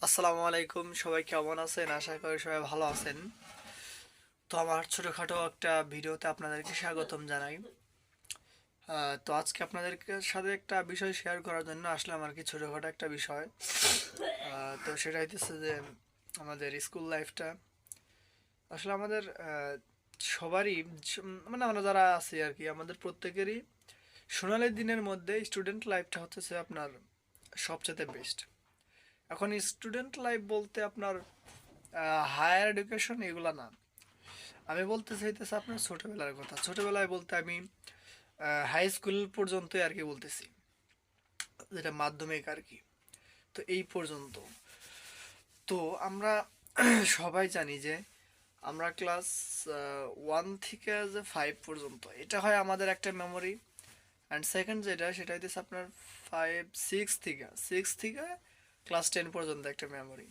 আসসালামু আলাইকুম, সবাই কেমন আছেন? আশা করি সবাই ভালো আছেন। তো আমার ছোটখাটো একটা ভিডিওতে আপনাদেরকে স্বাগতম জানাই। তো আজকে আপনাদের সাথে একটা বিষয় শেয়ার করার জন্য আসলাম আর কি, ছোটখাটো একটা বিষয়। তো সেটা হইতেছে যে আমাদের স্কুল লাইফটা আসলে আমাদের সবারই মানে আমরা যারা আছি আর কি, আমাদের প্রত্যেকেরই সোনালী দিনের মধ্যে স্টুডেন্ট লাইফটা হচ্ছে আপনার সবচেয়ে বেস্ট। এখন স্টুডেন্ট লাইফ বলতে আপনার হায়ার এডুকেশন এগুলা না, আমি বলতে চাইতেছি আপনার ছোটবেলার কথা। ছোটবেলায় বলতে আমি হাই স্কুল পর্যন্তই আর কি বলতেছি, যেটা মাধ্যমিক আর কি। তো এই পর্যন্ত তো আমরা সবাই জানি যে আমরা ক্লাস 1 থেকে যে 5 পর্যন্ত এটা হয় আমাদের একটা মেমোরি। অ্যান্ড সেকেন্ড যেটা সেটা হইতেছে আপনার 6 থেকে ক্লাস 10 পর্যন্ত একটা মেমোরি।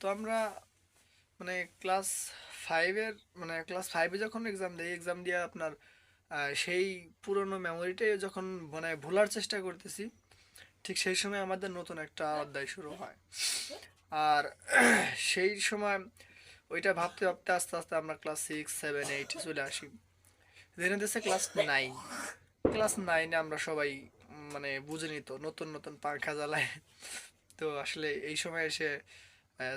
তো আমরা মানে ক্লাস ফাইভের মানে ক্লাস ফাইভে যখন এক্সাম দিই, এক্সাম দিয়ে আপনার সেই পুরনো মেমোরিটাই যখন মানে ভোলার চেষ্টা করতেছি, ঠিক সেই সময় আমাদের নতুন একটা অধ্যায় শুরু হয়। আর সেই সময় ওইটা ভাবতে ভাবতে আস্তে আস্তে আমরা ক্লাস 6, 7, 8 চলে আসি। ধীরে ধীরে ক্লাস নাইনে আমরা সবাই মানে বুঝে নিত, নতুন নতুন পাখা জ্বালায়। তো আসলে এই সময় এসে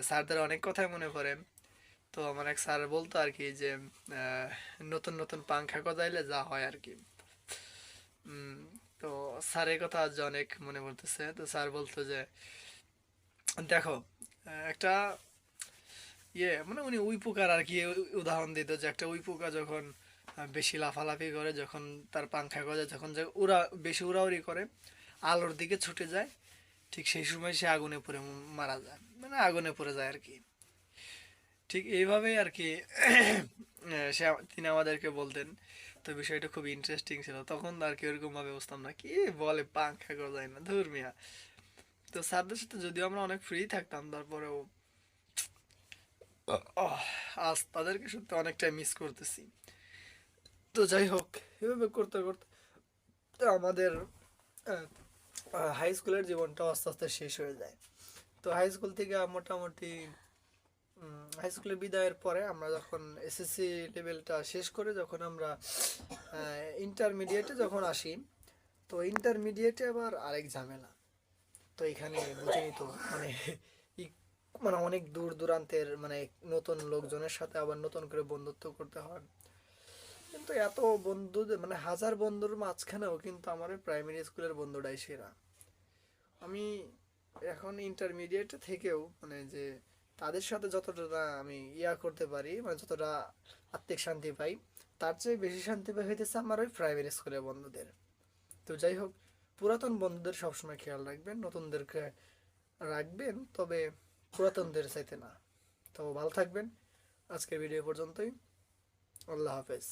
স্যারদের অনেক কথাই মনে পড়ে। তো আমার এক স্যার বলতো আর কি যে আহ, নতুন নতুন পাংখা গজাইলে যা হয় আর কি। উম, তো স্যারের কথা আজ অনেক মনে পড়তেছে। তো স্যার বলতো যে দেখো, একটা মানে উনি উই পোকার আর কি উদাহরণ দিত, যে একটা উই পোকা যখন বেশি লাফালাফি করে, যখন তার পাংখা গজায়, যখন যে বেশি উড়াউড়ি করে, আলোর দিকে ছুটে যায়, ঠিক সেই সময় সে আগুনে পড়ে মারা যায়, মানে আগুনে পড়ে যায় আর কি। ঠিক এইভাবেই আর কি তিনি আমাদেরকে বলতেন। তো বিষয়টা খুব ইন্টারেস্টিং ছিল তখন, আর কি ওরকম ভাবে বুঝতাম না কি বলে পাংখা গজায় না, ধুর মিয়া। তো স্যারদের সাথে যদিও আমরা অনেক ফ্রি থাকতাম, তারপরেও আহ, আজ তাদেরকে সত্যি অনেকটাই মিস করতেছি। তো যাই হোক, এভাবে করতে করতে তো আমাদের হাই স্কুলের জীবনটা আস্তে আস্তে শেষ হয়ে যায়। তো হাই স্কুল থেকে মোটামুটি হাই স্কুলের বিদায়ের পরে আমরা যখন এসএসসি লেভেলটা শেষ করে যখন আমরা ইন্টারমিডিয়েটে যখন আসি, তো ইন্টারমিডিয়েটে আবার আরেক ঝামেলা। তো এখানে বুঝেনি তো মানে ই- মানে অনেক দূর দূরান্তের মানে নতুন লোকজনের সাথে আবার নতুন করে বন্ধুত্ব করতে হয়। কিন্তু এত বন্ধুদের মানে হাজার বন্ধুর মাঝখানেও কিন্তু আমার প্রাইমারি স্কুলের বন্ধুটাই সেরা। আমি এখন ইন্টারমিডিয়েট থেকেও মানে যে তাদের সাথে যতটা না আমি করতে পারি, মানে যতটা আত্মিক শান্তি পাই, তার চেয়ে বেশি শান্তি পাই হইতেছে আমার ওই প্রাইমারি স্কুলের বন্ধুদের। তো যাই হোক, পুরাতন বন্ধুদের সবসময় খেয়াল রাখবেন, নতুনদেরকে রাখবেন, তবে পুরাতনদের চাইতে না। তো ভালো থাকবেন। আজকের ভিডিও পর্যন্তই। আল্লাহ হাফেজ।